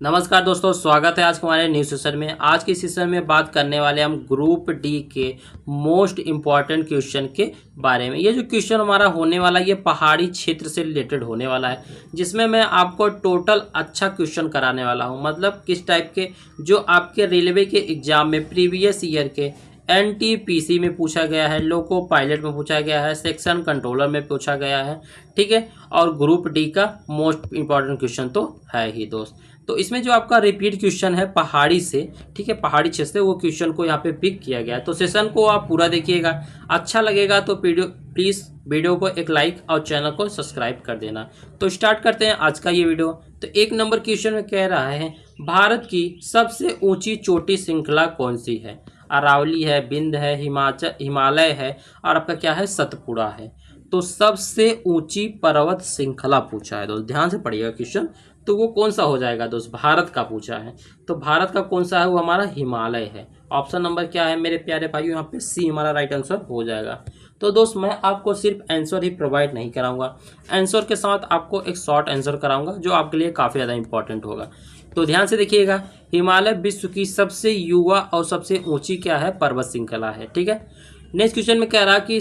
नमस्कार दोस्तों, स्वागत है आज के हमारे न्यू सेशन में। आज के सेशन में बात करने वाले हम ग्रुप डी के मोस्ट इम्पॉर्टेंट क्वेश्चन के बारे में। ये जो क्वेश्चन हमारा होने वाला है ये पहाड़ी क्षेत्र से रिलेटेड होने वाला है, जिसमें मैं आपको टोटल अच्छा क्वेश्चन कराने वाला हूँ। मतलब किस टाइप के, जो आपके रेलवे के एग्जाम में प्रीवियस ईयर के एनटीपीसी में पूछा गया है, लोको पायलट में पूछा गया है, सेक्शन कंट्रोलर में पूछा गया है, ठीक है। और ग्रुप डी का मोस्ट इम्पॉर्टेंट क्वेश्चन तो है ही दोस्त। तो इसमें जो आपका रिपीट क्वेश्चन है पहाड़ी से, ठीक है, पहाड़ी क्षेत्र से, वो क्वेश्चन को यहाँ पे पिक किया गया है। तो सेशन को आप पूरा देखिएगा, अच्छा लगेगा तो प्लीज़ वीडियो को एक लाइक और चैनल को सब्सक्राइब कर देना। तो स्टार्ट करते हैं आज का ये वीडियो। तो एक नंबर क्वेश्चन में कह रहा है, भारत की सबसे ऊंची चोटी श्रृंखला कौन सी है? अरावली है, विंध्य है, हिमालय है, और आपका क्या है, सतपुड़ा है। तो सबसे ऊंची पर्वत श्रृंखला पूछा है दोस्त, ध्यान से पढ़िएगा क्वेश्चन। तो वो कौन सा हो जाएगा दोस्त? भारत का पूछा है। तो भारत का कौन सा है? वो हमारा हिमालय है। ऑप्शन नंबर क्या है मेरे प्यारे भाइयों? यहाँ पे सी हमारा राइट आंसर हो जाएगा। तो दोस्त मैं आपको सिर्फ आंसर ही प्रोवाइड नहीं कराऊंगा, आंसर के साथ आपको एक शॉर्ट आंसर कराऊंगा जो आपके लिए काफ़ी ज़्यादा इंपॉर्टेंट होगा। तो ध्यान से देखिएगा, हिमालय विश्व की सबसे युवा और सबसे ऊंची क्या है? पर्वत श्रृंखला है, ठीक है। नेक्स्ट क्वेश्चन में कह रहा कि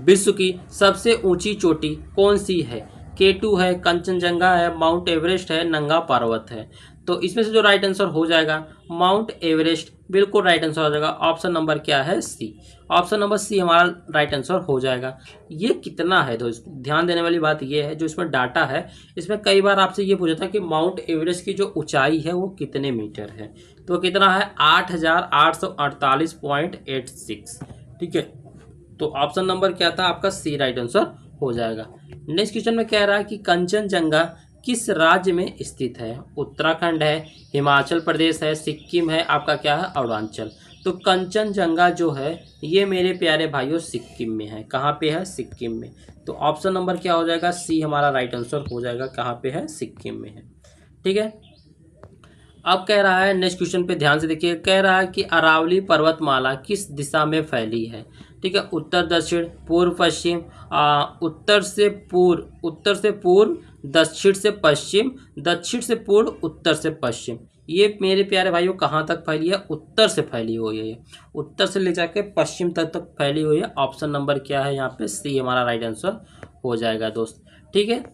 विश्व की सबसे ऊंची चोटी कौन सी है? केटू है, कंचनजंगा है, माउंट एवरेस्ट है, नंगा पर्वत है। तो इसमें से जो राइट आंसर हो जाएगा माउंट एवरेस्ट, बिल्कुल राइट आंसर हो जाएगा। ऑप्शन नंबर क्या है? सी। ऑप्शन नंबर सी हमारा राइट आंसर हो जाएगा। ये कितना है दोस्त? ध्यान देने वाली बात ये है, जो इसमें डाटा है, इसमें कई बार आपसे ये पूछा था कि माउंट एवरेस्ट की जो ऊंचाई है वो कितने मीटर है। तो कितना है? 8,848.86, ठीक है। तो ऑप्शन नंबर क्या था आपका? सी राइट आंसर हो जाएगा। नेक्स्ट क्वेश्चन में कह रहा है कि कंचनजंगा किस राज्य में स्थित है? उत्तराखंड है, हिमाचल प्रदेश है, सिक्किम है, आपका क्या है, अरुणाचल। तो कंचनजंगा जो है ये मेरे प्यारे भाइयों सिक्किम में है। कहाँ पे है? सिक्किम में। तो ऑप्शन नंबर क्या हो जाएगा? सी हमारा राइट आंसर हो जाएगा। कहाँ पे है? सिक्किम में है, ठीक है। अब कह रहा है नेक्स्ट क्वेश्चन पे ध्यान से देखिए, कह रहा है कि अरावली पर्वतमाला किस दिशा में फैली है? ठीक है, उत्तर दक्षिण, पूर्व पश्चिम, उत्तर से पूर्व, दक्षिण से पश्चिम, दक्षिण से पूर्व, उत्तर से पश्चिम। ये मेरे प्यारे भाइयों कहाँ तक फैली है? उत्तर से फैली हुई है। ये उत्तर से ले जाके पश्चिम तक फैली हुई है। ऑप्शन नंबर क्या है यहाँ पे? सी हमारा राइट आंसर हो जाएगा दोस्त, ठीक है।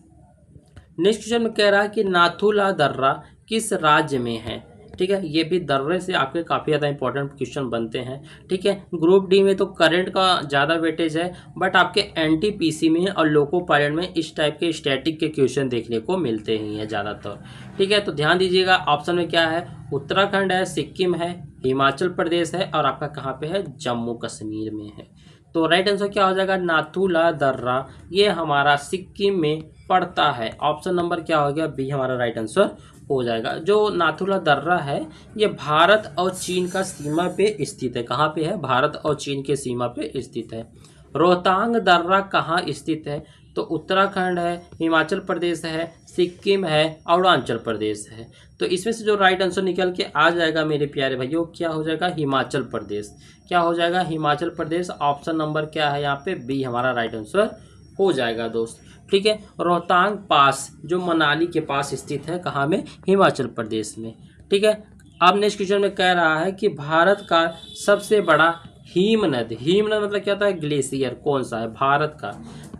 नेक्स्ट क्वेश्चन में कह रहा है कि नाथुला दर्रा किस राज्य में है? ठीक है, ये भी दर्रे से आपके काफ़ी ज़्यादा इंपॉर्टेंट क्वेश्चन बनते हैं, ठीक है। ग्रुप डी में तो करंट का ज़्यादा वेटेज है, बट आपके एनटीपीसी में और लोको पायलट में इस टाइप के स्टैटिक के क्वेश्चन देखने को मिलते ही हैं ज़्यादातर, ठीक है। तो ध्यान दीजिएगा, ऑप्शन में क्या है? उत्तराखंड है, सिक्किम है, हिमाचल प्रदेश है, और आपका कहाँ पे है? जम्मू कश्मीर में है। तो राइट आंसर क्या हो जाएगा? नाथुला दर्रा, ये हमारा सिक्किम में पड़ता है। ऑप्शन नंबर क्या हो गया? बी हमारा राइट आंसर हो जाएगा। जो नाथुला दर्रा है ये भारत और चीन का सीमा पे स्थित है। कहाँ पे है? भारत और चीन के सीमा पे स्थित है। रोहतांग दर्रा कहाँ स्थित है? तो उत्तराखंड है, हिमाचल प्रदेश है, सिक्किम है, अरुणाचल प्रदेश है। तो इसमें से जो राइट आंसर निकल के आ जाएगा मेरे प्यारे भाइयों, क्या हो जाएगा? हिमाचल प्रदेश। क्या हो जाएगा? हिमाचल प्रदेश। ऑप्शन नंबर क्या है यहाँ पे? बी हमारा राइट आंसर हो जाएगा दोस्त, ठीक है। रोहतांग पास जो मनाली के पास स्थित है, कहाँ में? हिमाचल प्रदेश में, ठीक है। अब नेक्स्ट क्वेश्चन में कह रहा है कि भारत का सबसे बड़ा हिमनद मतलब क्या होता है? ग्लेशियर कौन सा है भारत का?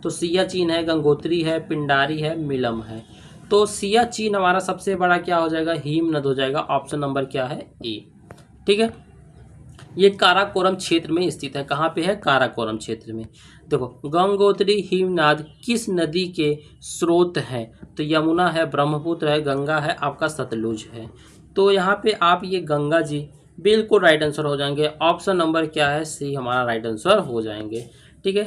तो सियाचिन है, गंगोत्री है, पिंडारी है, मिलम है। तो सियाचिन हमारा सबसे बड़ा क्या हो जाएगा? हिमनद हो जाएगा। ऑप्शन नंबर क्या है? ए, ठीक है। ये काराकोरम क्षेत्र में स्थित है। कहाँ पे है? काराकोरम क्षेत्र में। देखो, गंगोत्री हिमनद किस नदी के स्रोत हैं? तो यमुना है, ब्रह्मपुत्र है, गंगा है, आपका सतलुज है। तो यहाँ पे आप ये गंगा जी बिल्कुल राइट आंसर हो जाएंगे। ऑप्शन नंबर क्या है? सी हमारा राइट आंसर हो जाएंगे, ठीक है।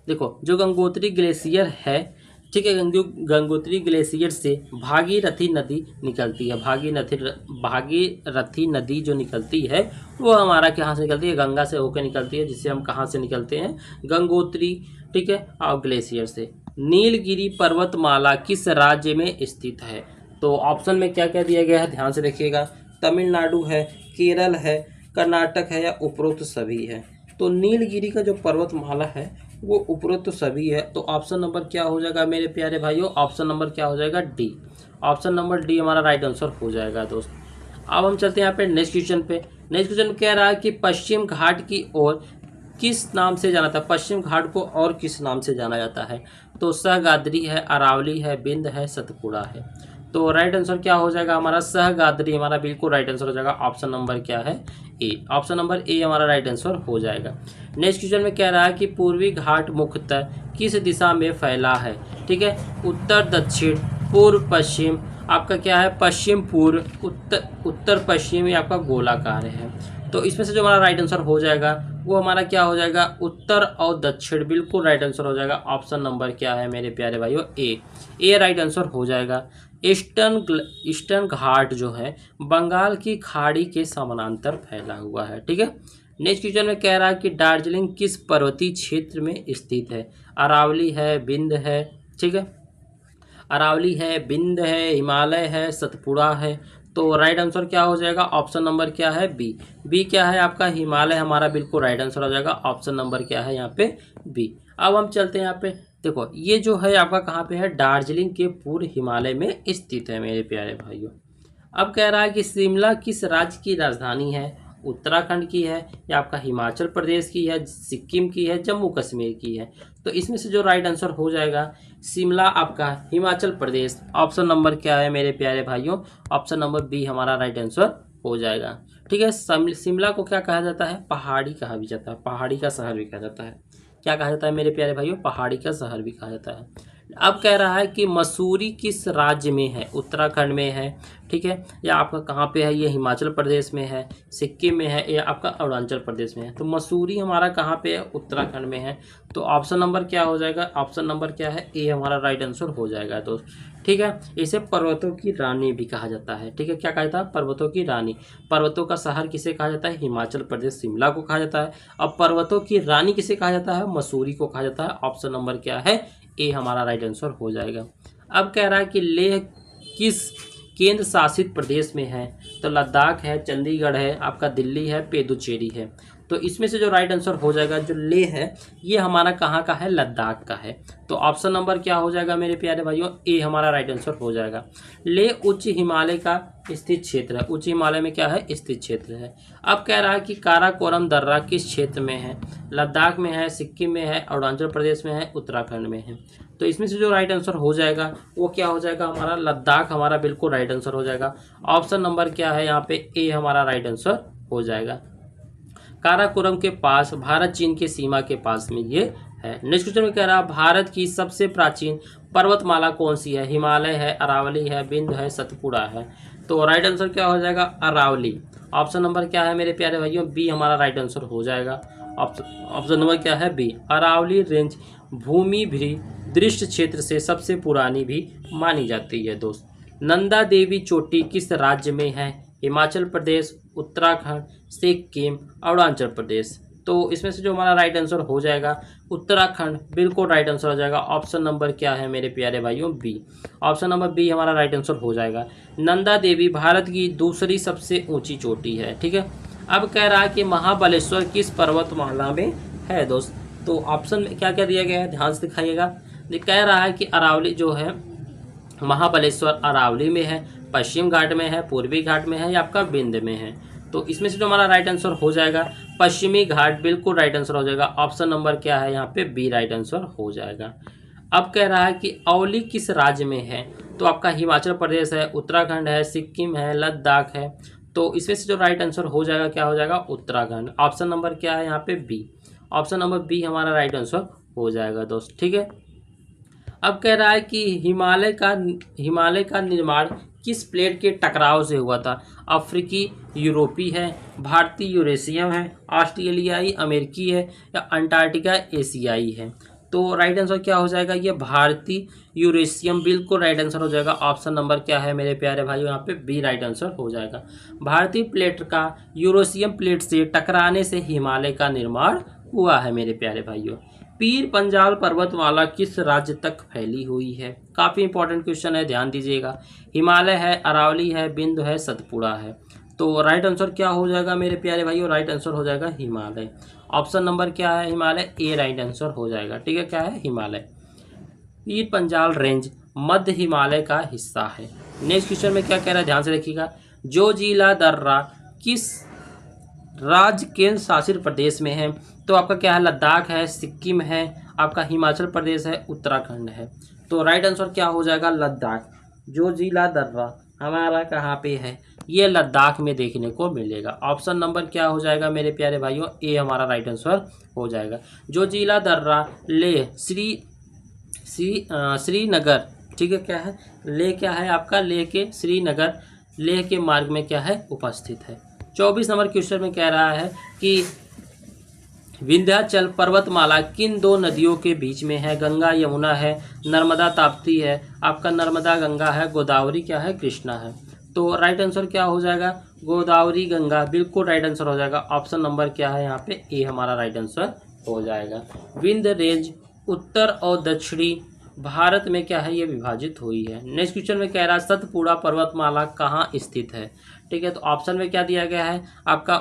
देखो, जो गंगोत्री ग्लेशियर है, ठीक है, गंगोत्री ग्लेशियर से भागीरथी नदी निकलती है। भागीरथी नदी जो निकलती है वो हमारा कहाँ से निकलती है? गंगा से होकर निकलती है, जिससे हम कहाँ से निकलते हैं? गंगोत्री, ठीक है, और ग्लेशियर से। नीलगिरी पर्वतमाला किस राज्य में स्थित है? तो ऑप्शन में क्या क्या दिया गया है? ध्यान से देखिएगा, तमिलनाडु है, केरल है, कर्नाटक है, या उपरोक्त सभी है। तो नीलगिरी का जो पर्वतमाला है वो उपरोक्त तो सभी है। तो ऑप्शन नंबर क्या हो जाएगा मेरे प्यारे भाइयों, ऑप्शन नंबर क्या हो जाएगा, डी। ऑप्शन नंबर डी हमारा राइट आंसर हो जाएगा दोस्त। अब हम चलते हैं यहाँ पे नेक्स्ट क्वेश्चन पे। नेक्स्ट क्वेश्चन कह रहा है कि पश्चिम घाट की ओर किस नाम से जाना था, पश्चिम घाट को और किस नाम से जाना जाता है। तो सहगाद्री है, अरावली है, बिंद है, सतपुड़ा है। तो राइट आंसर क्या हो जाएगा हमारा, सहगाद्री हमारा बिल्कुल राइट आंसर हो जाएगा। ऑप्शन नंबर क्या है, ए। ऑप्शन नंबर ए हमारा राइट आंसर हो जाएगा। नेक्स्ट क्वेश्चन में कह रहा है कि पूर्वी घाट मुख्यतः किस दिशा में फैला है। ठीक है, उत्तर दक्षिण, पूर्व पश्चिम, आपका क्या है पश्चिम पूर्व, उत्तर पश्चिम, ये आपका गोलाकार है। तो इसमें से जो हमारा राइट आंसर हो जाएगा वो हमारा क्या हो जाएगा, उत्तर और दक्षिण, बिल्कुल राइट आंसर हो जाएगा। ऑप्शन नंबर क्या है मेरे प्यारे भाइयों, ए राइट आंसर हो जाएगा। ईस्टर्न घाट जो है बंगाल की खाड़ी के समानांतर फैला हुआ है। ठीक है, नेक्स्ट क्वेश्चन में कह रहा है कि दार्जिलिंग किस पर्वतीय क्षेत्र में स्थित है। अरावली है, बिंद है, ठीक है, अरावली है, बिंद है, हिमालय है, सतपुड़ा है। तो राइट आंसर क्या हो जाएगा, ऑप्शन नंबर क्या है, बी। बी क्या है आपका, हिमालय हमारा बिल्कुल राइट आंसर हो जाएगा। ऑप्शन नंबर क्या है यहाँ पे, बी। अब हम चलते हैं यहाँ पे, देखो ये जो है आपका कहाँ पे है, दार्जिलिंग के पूर्व हिमालय में स्थित है मेरे प्यारे भाइयों। अब कह रहा है कि शिमला किस राज्य की राजधानी है। उत्तराखंड की है, या आपका हिमाचल प्रदेश की है, सिक्किम की है, जम्मू कश्मीर की है। तो इसमें से जो राइट आंसर हो जाएगा, शिमला आपका हिमाचल प्रदेश। ऑप्शन नंबर क्या है मेरे प्यारे भाइयों, ऑप्शन नंबर बी हमारा राइट आंसर हो जाएगा। ठीक है, शिमला को क्या कहा जाता है, पहाड़ी कहा भी जाता है, पहाड़ी का शहर भी कहा जाता है। क्या कहा जाता है मेरे प्यारे भाइयों, पहाड़ी का शहर भी कहा जाता है। अब कह रहा है कि मसूरी किस राज्य में है। उत्तराखंड में है, ठीक है, या आपका कहाँ पे है, ये हिमाचल प्रदेश में है, सिक्किम में है, या आपका अरुणाचल प्रदेश में है। तो मसूरी हमारा कहाँ पे है, उत्तराखंड में है। तो ऑप्शन नंबर क्या हो जाएगा, ऑप्शन नंबर क्या है, ए हमारा राइट आंसर हो जाएगा दोस्त। ठीक है, इसे पर्वतों की रानी भी कहा जाता है। ठीक है, क्या कहा जाता है, पर्वतों की रानी। पर्वतों का शहर किसे कहा जाता है, हिमाचल प्रदेश, शिमला को कहा जाता है। अब पर्वतों की रानी किसे कहा जाता है, मसूरी को कहा जाता है। ऑप्शन नंबर क्या है, ए हमारा राइट आंसर हो जाएगा। अब कह रहा है कि लेह किस केंद्र शासित प्रदेश में है। तो लद्दाख है, चंडीगढ़ है, आपका दिल्ली है, पुदुचेरी है। तो इसमें से जो राइट आंसर हो जाएगा, जो लेह है ये हमारा कहाँ का है, लद्दाख का है। तो ऑप्शन नंबर क्या हो जाएगा मेरे प्यारे भाइयों, ए हमारा राइट आंसर हो जाएगा। लेह उच्च हिमालय का स्थित क्षेत्र है, उच्च हिमालय में क्या है, स्थित क्षेत्र है। अब कह रहा है कि काराकोरम दर्रा किस क्षेत्र में है। लद्दाख में है, सिक्किम में है, अरुणाचल प्रदेश में है, उत्तराखंड में है। तो इसमें से जो राइट आंसर हो जाएगा वो क्या हो जाएगा हमारा, लद्दाख हमारा बिल्कुल राइट आंसर हो जाएगा। ऑप्शन नंबर क्या है यहाँ पे, ए हमारा राइट आंसर हो जाएगा। काराकोरम के पास, भारत चीन के सीमा के पास में ये है। नेक्स्ट क्वेश्चन में कह रहा है भारत की सबसे प्राचीन पर्वतमाला कौन सी है। हिमालय है, अरावली है, बिंद है, सतपुड़ा है। तो राइट आंसर क्या हो जाएगा, अरावली। ऑप्शन नंबर क्या है मेरे प्यारे भाइयों, बी हमारा राइट आंसर हो जाएगा। ऑप्शन नंबर क्या है, बी। अरावली रेंज भूमि भी दृश्य क्षेत्र से सबसे पुरानी भी मानी जाती है दोस्त। नंदा देवी चोटी किस राज्य में है। हिमाचल प्रदेश, उत्तराखंड, सिक्किम, अरुणाचल प्रदेश। तो इसमें से जो हमारा राइट आंसर हो जाएगा, उत्तराखंड बिल्कुल राइट आंसर हो जाएगा। ऑप्शन नंबर क्या है मेरे प्यारे भाइयों, बी। ऑप्शन नंबर बी हमारा राइट आंसर हो जाएगा। नंदा देवी भारत की दूसरी सबसे ऊंची चोटी है। ठीक है, अब कह रहा है कि महाबलेश्वर किस पर्वतमाला में है दोस्त। तो ऑप्शन में क्या क्या दिया गया है, ध्यान से दिखाइएगा। कह रहा है कि अरावली जो है, महाबलेश्वर अरावली में है, पश्चिम घाट में है, पूर्वी घाट में है, या आपका बिंद में है। तो इसमें से जो हमारा राइट आंसर हो जाएगा, पश्चिमी घाट बिल्कुल राइट आंसर हो जाएगा। ऑप्शन नंबर क्या है यहाँ पे, बी राइट आंसर हो जाएगा। अब कह रहा है कि औली किस राज्य में है। तो आपका हिमाचल प्रदेश है, उत्तराखंड है, सिक्किम है, लद्दाख है। तो इसमें से जो राइट आंसर हो जाएगा क्या हो जाएगा, उत्तराखंड। ऑप्शन नंबर क्या है यहाँ पे, बी। ऑप्शन नंबर बी हमारा राइट आंसर हो जाएगा दोस्त। ठीक है, अब कह रहा है कि हिमालय का निर्माण किस प्लेट के टकराव से हुआ था। अफ्रीकी यूरोपी है, भारतीय यूरेशियम है, ऑस्ट्रेलियाई अमेरिकी है, या अंटार्कटिका एशियाई है। तो राइट आंसर क्या हो जाएगा, ये भारतीय यूरेशियम बिल्कुल राइट आंसर हो जाएगा। ऑप्शन नंबर क्या है मेरे प्यारे भाइयों, यहाँ पे बी राइट आंसर हो जाएगा। भारतीय प्लेट का यूरेशियम प्लेट से टकराने से हिमालय का निर्माण हुआ है मेरे प्यारे भाइयों। पीर पंजाल पर्वतमाला किस राज्य तक फैली हुई है। काफ़ी इंपॉर्टेंट क्वेश्चन है, ध्यान दीजिएगा। हिमालय है, अरावली है, बिंदु है, सतपुड़ा है। तो राइट आंसर क्या हो जाएगा मेरे प्यारे भाइयों, राइट आंसर हो जाएगा हिमालय। ऑप्शन नंबर क्या है हिमालय, ए राइट आंसर हो जाएगा। ठीक है, क्या है हिमालय। पीर पंजाल रेंज मध्य हिमालय का हिस्सा है। नेक्स्ट क्वेश्चन में क्या कह रहा है, ध्यान से देखिएगा। जोजिला दर्रा किस राज्य केंद्र शासित प्रदेश में है? तो आपका क्या है, लद्दाख है, सिक्किम है, आपका हिमाचल प्रदेश है, उत्तराखंड है। तो राइट आंसर क्या हो जाएगा, लद्दाख। जोजिला दर्रा हमारा कहाँ पे है, ये लद्दाख में देखने को मिलेगा। ऑप्शन नंबर क्या हो जाएगा मेरे प्यारे भाइयों, ए हमारा राइट आंसर हो जाएगा। जोजिला दर्रा लेह श्रीनगर, ठीक है, क्या है लेह, क्या है आपका लेह के श्रीनगर, लेह के मार्ग में क्या है उपस्थित है। 24 नंबर क्वेश्चन में कह रहा है कि विंध्याचल पर्वतमाला किन दो नदियों के बीच में है? गंगा यमुना है, नर्मदा ताप्ती है, आपका नर्मदा गंगा है, गोदावरी क्या है कृष्णा है। तो राइट आंसर क्या हो जाएगा, गोदावरी गंगा, बिल्कुल राइट आंसर हो जाएगा। ऑप्शन नंबर क्या है यहाँ पे, ए हमारा राइट आंसर हो जाएगा। विंध्य रेंज उत्तर और दक्षिणी भारत में क्या है, ये विभाजित हुई है। नेक्स्ट क्वेश्चन में कह रहा है सतपुड़ा पर्वतमाला कहाँ स्थित है? ठीक है, तो ऑप्शन में क्या दिया गया है आपका,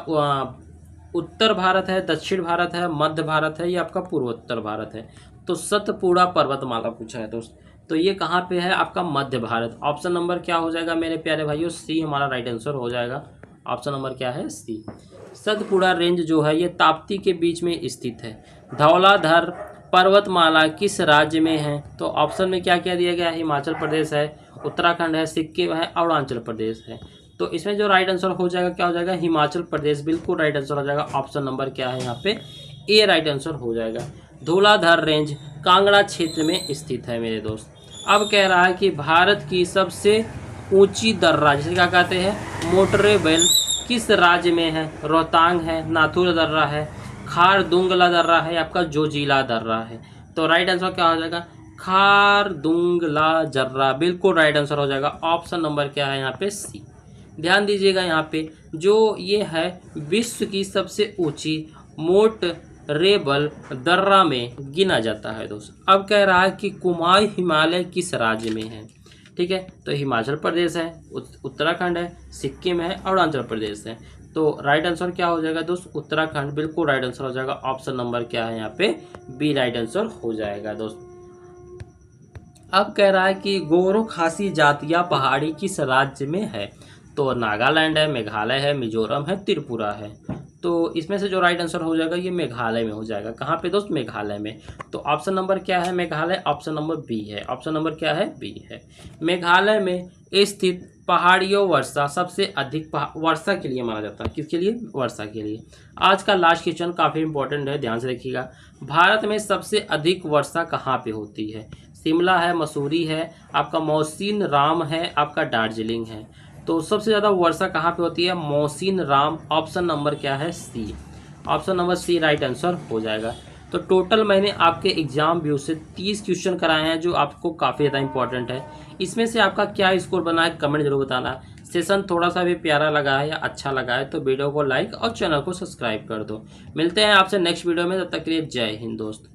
उत्तर भारत है, दक्षिण भारत है, मध्य भारत है, या आपका पूर्वोत्तर भारत है। तो सतपुड़ा पर्वतमाला पूछा है दोस्त, तो ये कहाँ पे है आपका, मध्य भारत। ऑप्शन नंबर क्या हो जाएगा मेरे प्यारे भाइयों, सी हमारा राइट आंसर हो जाएगा। ऑप्शन नंबर क्या है, सी। सतपुड़ा रेंज जो है ये ताप्ती के बीच में स्थित है। धौलाधर पर्वतमाला किस राज्य में है? तो ऑप्शन में क्या क्या दिया गया है, हिमाचल प्रदेश है, उत्तराखंड है, सिक्किम है, अरुणाचल प्रदेश है। तो इसमें जो राइट आंसर हो जाएगा क्या हो जाएगा, हिमाचल प्रदेश, बिल्कुल राइट आंसर हो जाएगा। ऑप्शन नंबर क्या है यहाँ पे, ए राइट आंसर हो जाएगा। धौलाधर रेंज कांगड़ा क्षेत्र में स्थित है मेरे दोस्त। अब कह रहा है कि भारत की सबसे ऊंची दर्रा जिसे क्या कहते हैं, मोटरेबल, किस राज्य में है? रोहतांग है, नाथुला दर्रा है, खारदुंगला दर्रा है, आपका जोजिला दर्रा है। तो राइट आंसर क्या हो जाएगा, खारदुंगला दर्रा, बिल्कुल राइट आंसर हो जाएगा। ऑप्शन नंबर क्या है यहाँ पे, सी। ध्यान दीजिएगा यहाँ पे जो ये है विश्व की सबसे ऊंची मोटरेबल दर्रा में गिना जाता है दोस्त। अब कह रहा है कि कुमाऊं हिमालय किस राज्य में है? ठीक है, तो हिमाचल प्रदेश है, उत्तराखंड है, सिक्किम है, अरुणाचल प्रदेश है। तो राइट आंसर क्या हो जाएगा दोस्त, उत्तराखंड, बिल्कुल राइट आंसर हो जाएगा। ऑप्शन नंबर क्या है यहाँ पे, बी राइट आंसर हो जाएगा दोस्त। अब कह रहा है कि गोरो खासी जातिया पहाड़ी किस राज्य में है? तो नागालैंड है, मेघालय है, मिजोरम है, त्रिपुरा है। तो इसमें से जो राइट आंसर हो जाएगा ये मेघालय में हो जाएगा। कहाँ पे दोस्त, मेघालय में। तो ऑप्शन नंबर क्या है मेघालय, ऑप्शन नंबर बी है। ऑप्शन नंबर क्या है, बी है। मेघालय में स्थित पहाड़ियों वर्षा सबसे अधिक वर्षा के लिए माना जाता है, किसके लिए, वर्षा के लिए। आज का लास्ट क्वेश्चन काफ़ी इंपॉर्टेंट है, ध्यान से देखिएगा। भारत में सबसे अधिक वर्षा कहाँ पे होती है? शिमला है, मसूरी है, आपका मौसिन राम है, आपका दार्जिलिंग है। तो सबसे ज़्यादा वर्षा कहाँ पे होती है, मौसिन राम। ऑप्शन नंबर क्या है, C. Option number C right answer हो जाएगा। तो टोटल मैंने आपके एग्जाम व्यू से 30 क्वेश्चन कराए हैं जो आपको काफ़ी ज़्यादा इंपॉर्टेंट है। इसमें से आपका क्या स्कोर बना है कमेंट जरूर बताना। सेशन थोड़ा सा भी प्यारा लगा है या अच्छा लगा है तो वीडियो को लाइक और चैनल को सब्सक्राइब कर दो। मिलते हैं आपसे नेक्स्ट वीडियो में, तब तक के लिए जय हिंद दोस्त।